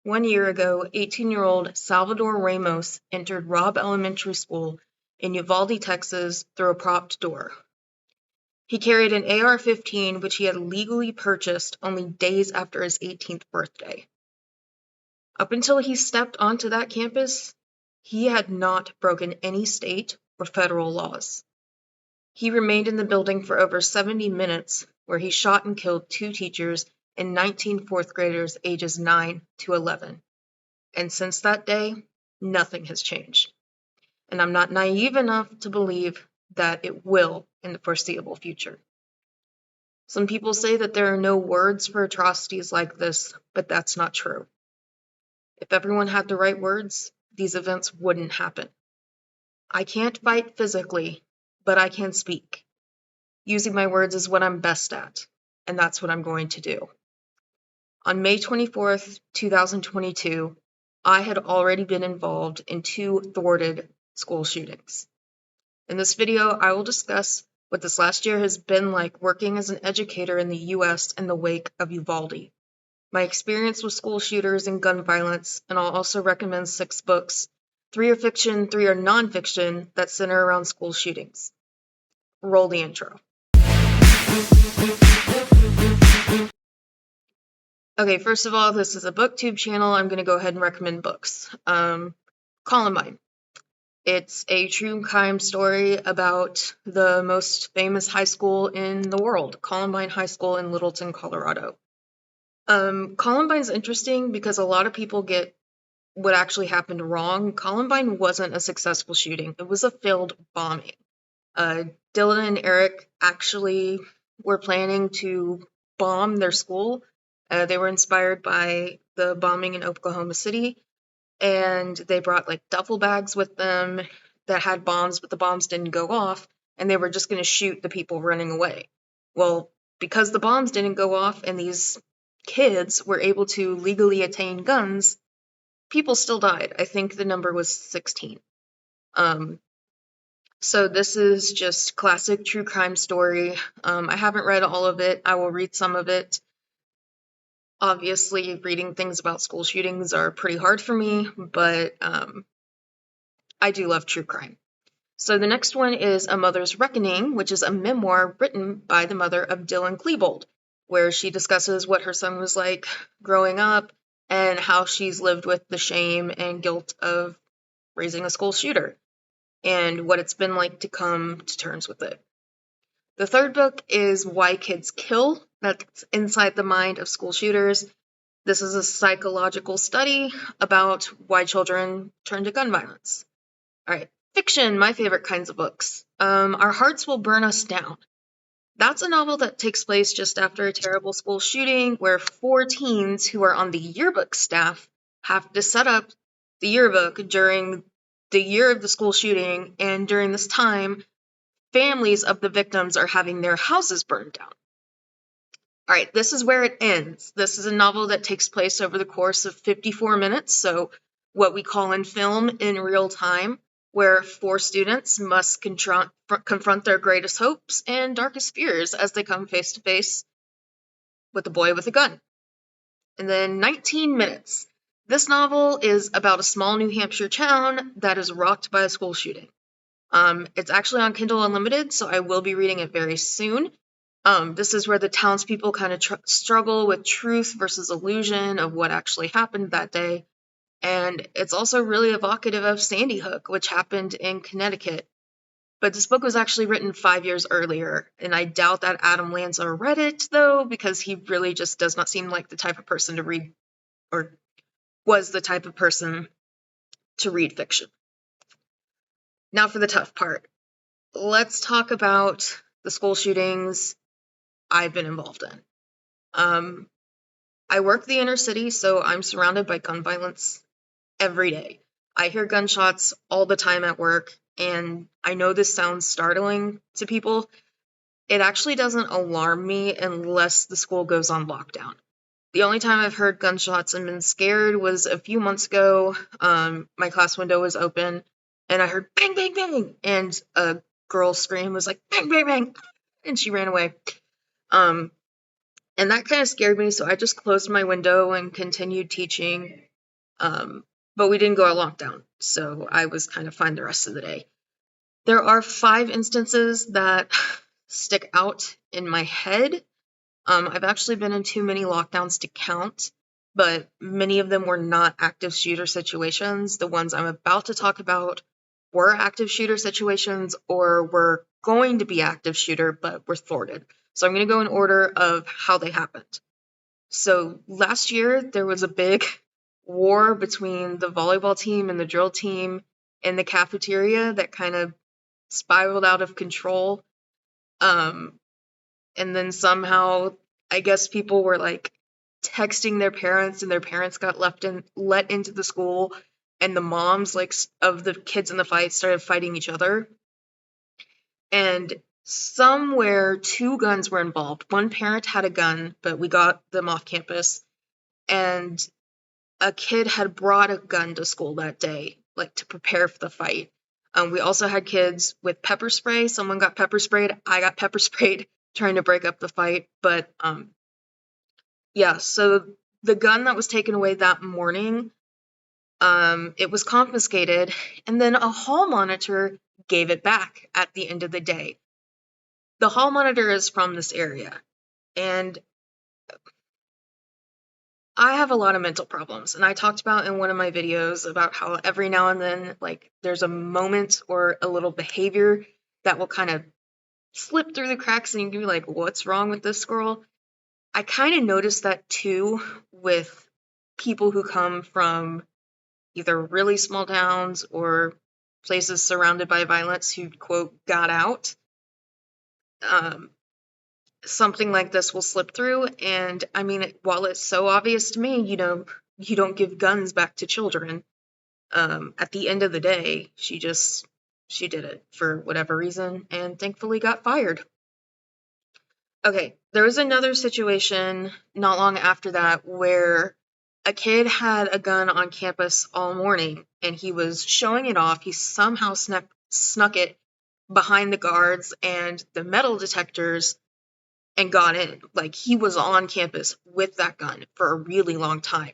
1 year ago, 18-year-old Salvador Ramos entered Robb Elementary School in Uvalde, Texas, through a propped door. He carried an AR-15, which he had legally purchased only days after his 18th birthday. Up until he stepped onto that campus, he had not broken any state or federal laws. He remained in the building for over 70 minutes, where he shot and killed 2 teachers and 19 fourth graders ages 9 to 11. And since that day, nothing has changed. And I'm not naive enough to believe that it will in the foreseeable future. Some people say that there are no words for atrocities like this, but that's not true. If everyone had the right words, these events wouldn't happen. I can't fight physically, but I can speak. Using my words is what I'm best at, and that's what I'm going to do. On May 24th, 2022, I had already been involved in 2 thwarted school shootings. In this video, I will discuss what this last year has been like working as an educator in the U.S. in the wake of Uvalde, my experience with school shooters and gun violence, and I'll also recommend 6 books. 3 are fiction, 3 are nonfiction that center around school shootings. Roll the intro. Okay, first of all, this is a booktube channel. I'm going to go ahead and recommend books. Columbine. It's a true crime story about the most famous high school in the world, Columbine High School in Littleton, Colorado. Columbine's interesting because a lot of people get what actually happened wrong. Columbine wasn't a successful shooting. It was a failed bombing. Dylan and Eric actually were planning to bomb their school. They were inspired by the bombing in Oklahoma City, and they brought like duffel bags with them that had bombs, but the bombs didn't go off, and they were just going to shoot the people running away. Well, because the bombs didn't go off and these kids were able to legally attain guns, people still died. I think the number was 16. So this is just classic true crime story. I haven't read all of it. I will read some of it. Obviously, reading things about school shootings are pretty hard for me, but I do love true crime. So the next one is A Mother's Reckoning, which is a memoir written by the mother of Dylan Klebold, where she discusses what her son was like growing up and how she's lived with the shame and guilt of raising a school shooter and what it's been like to come to terms with it. The third book is Why Kids Kill. That's inside the mind of school shooters. This is a psychological study about why children turn to gun violence. All right, fiction, my favorite kinds of books. Our Hearts Will Burn Us Down. That's a novel that takes place just after a terrible school shooting where 4 teens who are on the yearbook staff have to set up the yearbook during the year of the school shooting, and during this time, families of the victims are having their houses burned down. All right, this is where it ends. This is a novel that takes place over the course of 54 minutes, so what we call in film in real time, where 4 students must confront their greatest hopes and darkest fears as they come face to face with a boy with a gun. And then 19 minutes. This novel is about a small New Hampshire town that is rocked by a school shooting. It's actually on Kindle Unlimited, so I will be reading it very soon. This is where the townspeople kind of struggle with truth versus illusion of what actually happened that day. And it's also really evocative of Sandy Hook, which happened in Connecticut. But this book was actually written 5 years earlier, and I doubt that Adam Lanza read it, though, because he really just does not seem like the type of person to read, or was the type of person to read fiction. Now for the tough part. Let's talk about the school shootings I've been involved in. I work the inner city, so I'm surrounded by gun violence every day. I hear gunshots all the time at work, and I know this sounds startling to people. It actually doesn't alarm me unless the school goes on lockdown. The only time I've heard gunshots and been scared was a few months ago. My class window was open, and I heard bang, bang, bang, and a girl scream was like, bang, bang, bang, and she ran away. And that kind of scared me, so I just closed my window and continued teaching But we didn't go on lockdown, so I was kind of fine the rest of the day. There are 5 instances that stick out in my head. I've actually been in too many lockdowns to count, but many of them were not active shooter situations. The ones I'm about to talk about were active shooter situations or were going to be active shooter, but were thwarted. So I'm going to go in order of how they happened. So last year, there was a big war between the volleyball team and the drill team in the cafeteria that kind of spiraled out of control. And then somehow, I guess people were like texting their parents, and their parents got let into the school, and the moms like of the kids in the fight started fighting each other. And somewhere 2 guns were involved. One parent had a gun, but we got them off campus, and a kid had brought a gun to school that day, like to prepare for the fight. We also had kids with pepper spray. Someone got pepper sprayed. I got pepper sprayed trying to break up the fight. But yeah, so the gun that was taken away that morning, it was confiscated, and then a hall monitor gave it back at the end of the day. The hall monitor is from this area, and I have a lot of mental problems, and I talked about in one of my videos about how every now and then, like, there's a moment or a little behavior that will kind of slip through the cracks, and you can be like, what's wrong with this girl? I kind of noticed that too with people who come from either really small towns or places surrounded by violence who, quote, got out. Something like this will slip through, and I mean, while it's so obvious to me, you don't give guns back to children. At the end of the day, she did it for whatever reason, and thankfully got fired. Okay, there was another situation not long after that where a kid had a gun on campus all morning, and he was showing it off. He somehow snuck it behind the guards and the metal detectors and got in. Like, he was on campus with that gun for a really long time.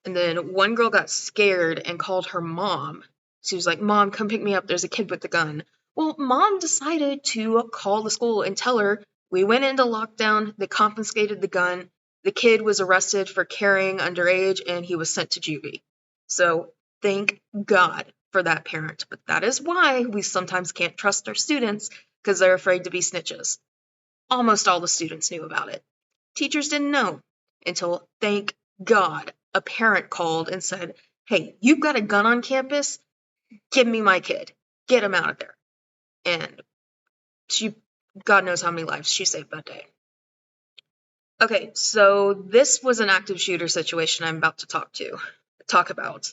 And then one girl got scared and called her mom. She was like, Mom, come pick me up. There's a kid with the gun. Well, Mom decided to call the school and tell her we went into lockdown. They confiscated the gun. The kid was arrested for carrying underage, and he was sent to juvie. So thank God for that parent. But that is why we sometimes can't trust our students, because they're afraid to be snitches. Almost all the students knew about it. Teachers didn't know until, thank God, a parent called and said, hey, you've got a gun on campus? Give me my kid. Get him out of there. And God knows how many lives she saved that day. Okay, so this was an active shooter situation I'm about to talk about.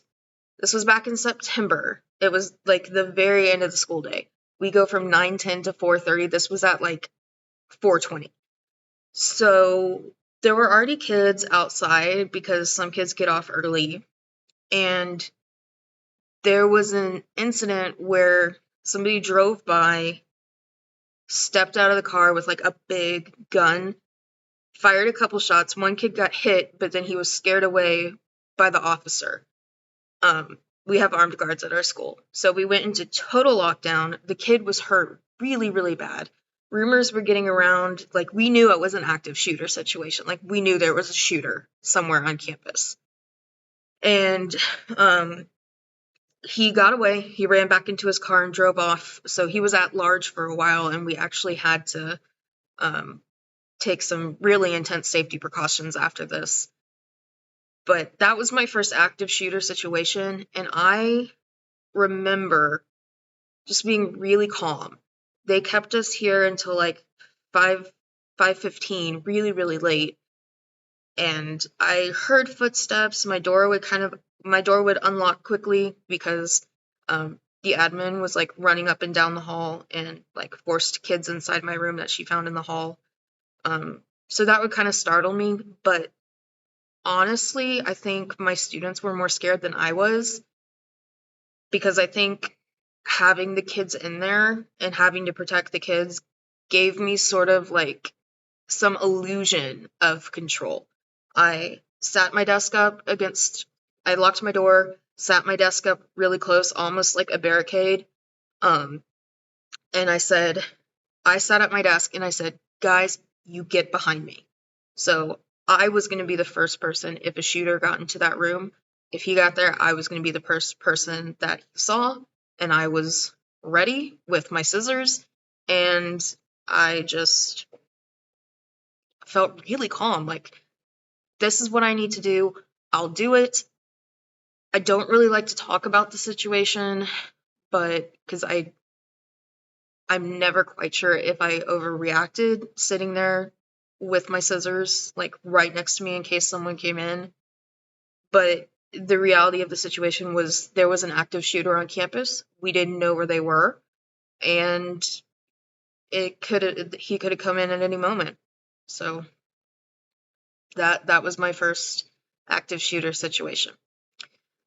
This was back in September. It was like the very end of the school day. We go from 9:10 to 4:30. This was at like 4:20. So there were already kids outside because some kids get off early. And there was an incident where somebody drove by, stepped out of the car with like a big gun, fired a couple shots. One kid got hit, but then he was scared away by the officer. We have armed guards at our school. So we went into total lockdown. The kid was hurt really, really bad. Rumors were getting around, like, we knew it was an active shooter situation. Like, we knew there was a shooter somewhere on campus. And he got away. He ran back into his car and drove off. So he was at large for a while, and we actually had to take some really intense safety precautions after this. But that was my first active shooter situation, and I remember just being really calm. They kept us here until like 5:15, really, really late. And I heard footsteps. My door would unlock quickly because the admin was like running up and down the hall and like forced kids inside my room that she found in the hall. So that would kind of startle me. But honestly, I think my students were more scared than I was, because I think having the kids in there and having to protect the kids gave me sort of like some illusion of control. I sat my desk up against I locked my door, sat my desk up really close, almost like a barricade. Um, and I sat at my desk and I said, guys, you get behind me. So I was going to be the first person if a shooter got into that room. If he got there, I was going to be the first person that he saw, and I was ready with my scissors, and I just felt really calm. Like, this is what I need to do. I'll do it. I don't really like to talk about the situation, but because I'm never quite sure if I overreacted sitting there with my scissors, like right next to me in case someone came in. But the reality of the situation was there was an active shooter on campus. We didn't know where they were, and he could have come in at any moment. So that was my first active shooter situation.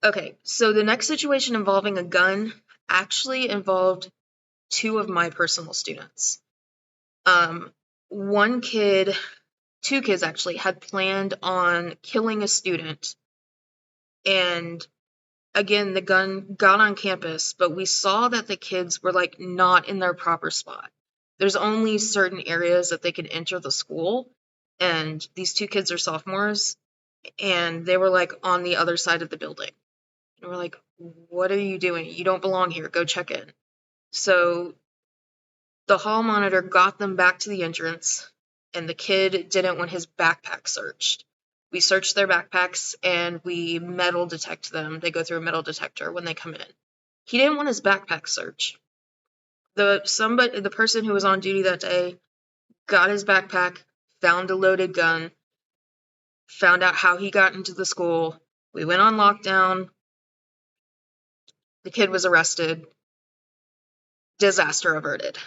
Okay, so the next situation involving a gun actually involved two of my personal students. One kid, two kids actually, had planned on killing a student. And again, the gun got on campus, but we saw that the kids were like not in their proper spot. There's only certain areas that they could enter the school. And these two kids are sophomores, and they were like on the other side of the building. And we're like, what are you doing? You don't belong here. Go check in. So the hall monitor got them back to the entrance, and the kid didn't want his backpack searched. We searched their backpacks and we metal detect them. They go through a metal detector when they come in. He didn't want his backpack searched. The person who was on duty that day got his backpack, found a loaded gun, found out how he got into the school. We went on lockdown. The kid was arrested. Disaster averted.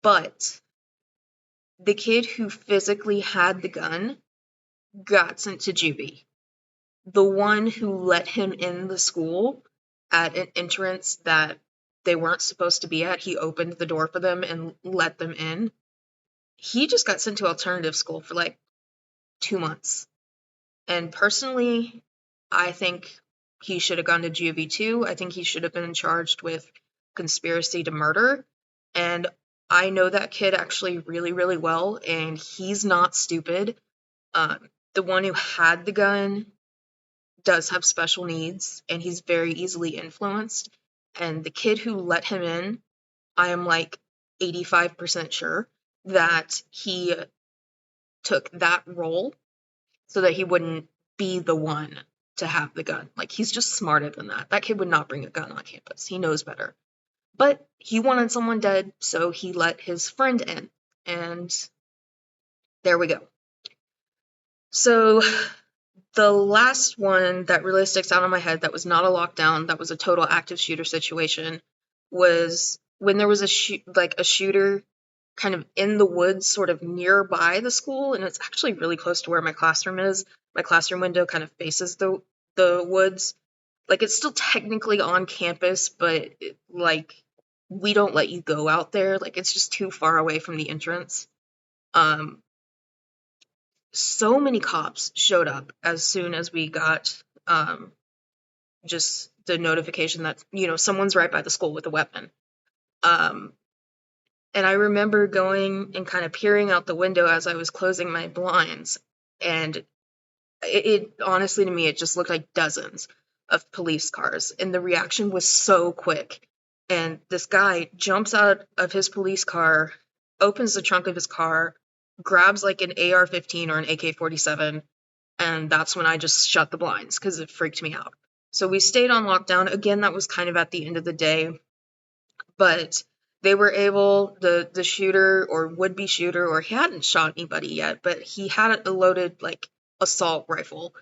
But the kid who physically had the gun got sent to juvie. The one who let him in the school at an entrance that they weren't supposed to be at, he opened the door for them and let them in. He just got sent to alternative school for like 2 months. And personally, I think he should have gone to juvie too. I think he should have been charged with conspiracy to murder. And I know that kid actually really, really well, and he's not stupid. The one who had the gun does have special needs, and he's very easily influenced. And the kid who let him in, I am like 85% sure that he took that role so that he wouldn't be the one to have the gun. Like, he's just smarter than that. That kid would not bring a gun on campus. He knows better. But he wanted someone dead, so he let his friend in. And there we go. So the last one that really sticks out in my head that was not a lockdown, that was a total active shooter situation, was when there was a shooter kind of in the woods sort of nearby the school, and it's actually really close to where my classroom is. My classroom window kind of faces the woods. Like, it's still technically on campus, but we don't let you go out there. Like, it's just too far away from the entrance. So many cops showed up as soon as we got just the notification that, someone's right by the school with a weapon. And I remember going and kind of peering out the window as I was closing my blinds, and it honestly, to me, it just looked like dozens of police cars, and the reaction was so quick. And this guy jumps out of his police car, opens the trunk of his car, grabs like an AR-15 or an AK-47, and that's when I just shut the blinds because it freaked me out. So we stayed on lockdown. Again, that was kind of at the end of the day, but they were able, the shooter or would-be shooter, or he hadn't shot anybody yet, but he had a loaded like assault rifle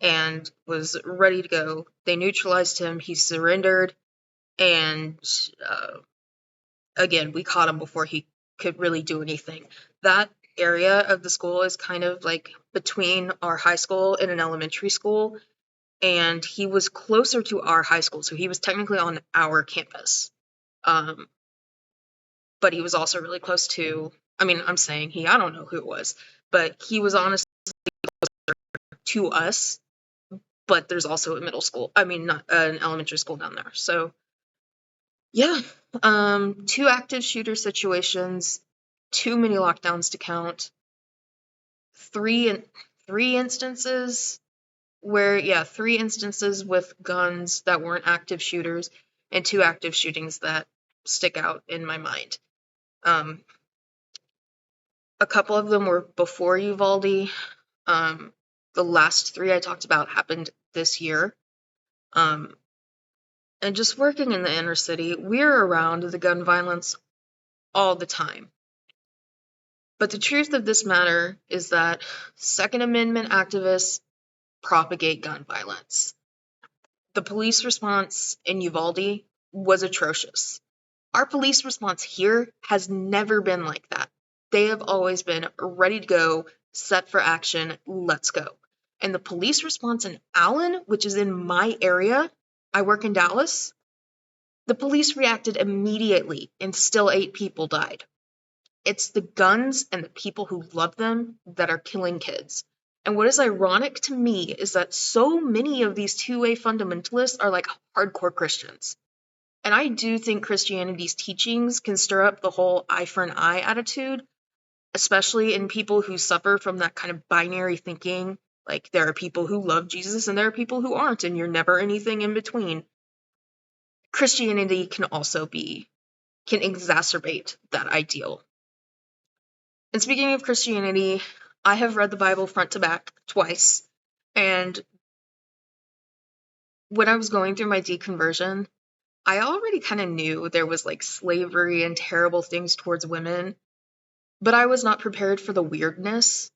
and was ready to go. They neutralized him. He surrendered, and again, we caught him before he could really do anything. That area of the school is kind of like between our high school and an elementary school, and he was closer to our high school, so he was technically on our campus. But he was also really close to, I'm saying I don't know who it was, but he was honestly to us, but there's also a middle school. I mean, not an elementary school down there. So yeah, 2 active shooter situations, too many lockdowns to count, three instances where 3 instances with guns that weren't active shooters, and 2 active shootings that stick out in my mind. A couple of them were before Uvalde. The last 3 I talked about happened this year. And just working in the inner city, we're around the gun violence all the time. But the truth of this matter is that Second Amendment activists propagate gun violence. The police response in Uvalde was atrocious. Our police response here has never been like that. They have always been ready to go, set for action, let's go. And the police response in Allen, which is in my area, I work in Dallas, the police reacted immediately and still 8 people died. It's the guns and the people who love them that are killing kids. And what is ironic to me is that so many of these 2A fundamentalists are like hardcore Christians. And I do think Christianity's teachings can stir up the whole eye for an eye attitude, especially in people who suffer from that kind of binary thinking. Like, there are people who love Jesus and there are people who aren't, and you're never anything in between. Christianity can exacerbate that ideal. And speaking of Christianity, I have read the Bible front to back twice, and when I was going through my deconversion, I already kind of knew there was like slavery and terrible things towards women, but I was not prepared for the weirdness.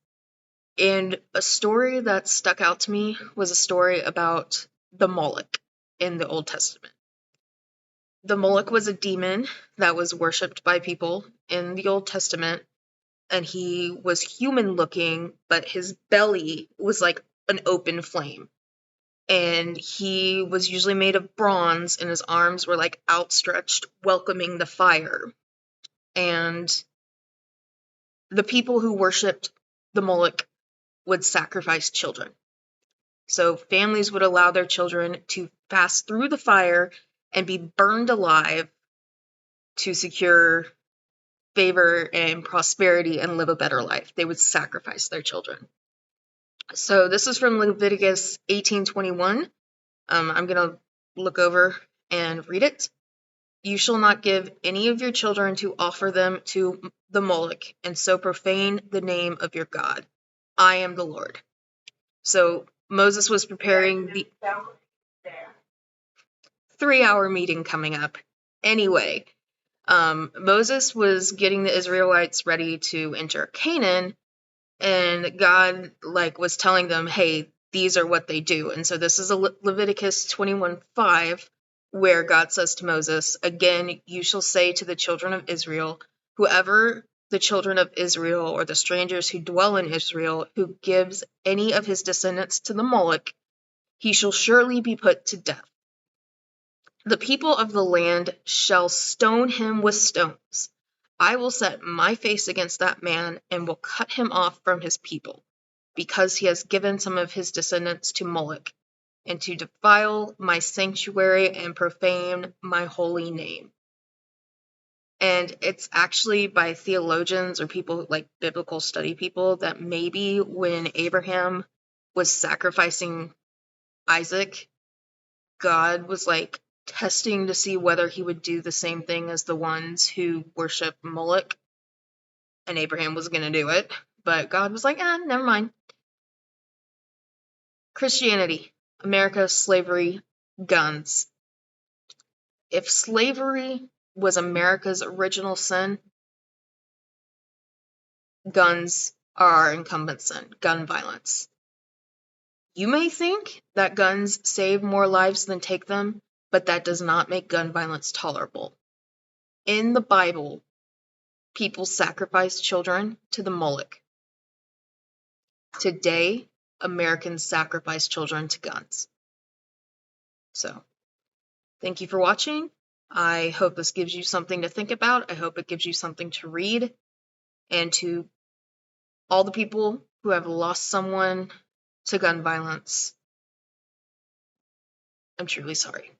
And a story that stuck out to me was a story about the Moloch in the Old Testament. The Moloch was a demon that was worshipped by people in the Old Testament, and he was human looking, but his belly was like an open flame. And he was usually made of bronze, and his arms were like outstretched, welcoming the fire. And the people who worshipped the Moloch would sacrifice children. So families would allow their children to pass through the fire and be burned alive to secure favor and prosperity and live a better life. They would sacrifice their children. So this is from Leviticus 18:21. I'm going to look over and read it. You shall not give any of your children to offer them to the Moloch, and so profane the name of your God. I am the Lord. So Moses was preparing the 3-hour meeting coming up. Anyway, Moses was getting the Israelites ready to enter Canaan, and God was telling them, hey, these are what they do. And so this is a Leviticus 21:5, where God says to Moses, again, you shall say to the children of Israel, whoever the children of Israel or the strangers who dwell in Israel who gives any of his descendants to the Moloch, he shall surely be put to death. The people of the land shall stone him with stones. I will set my face against that man and will cut him off from his people, because he has given some of his descendants to Moloch, and to defile my sanctuary and profane my holy name. And it's actually by theologians or people like biblical study people that maybe when Abraham was sacrificing Isaac, God was testing to see whether he would do the same thing as the ones who worship Moloch. And Abraham was going to do it, but God was like, never mind. Christianity, America, slavery, guns. If slavery was America's original sin, guns are our incumbent sin, gun violence. You may think that guns save more lives than take them, but that does not make gun violence tolerable. In the Bible, people sacrificed children to the Moloch. Today, Americans sacrifice children to guns. So, thank you for watching. I hope this gives you something to think about. I hope it gives you something to read. And to all the people who have lost someone to gun violence, I'm truly sorry.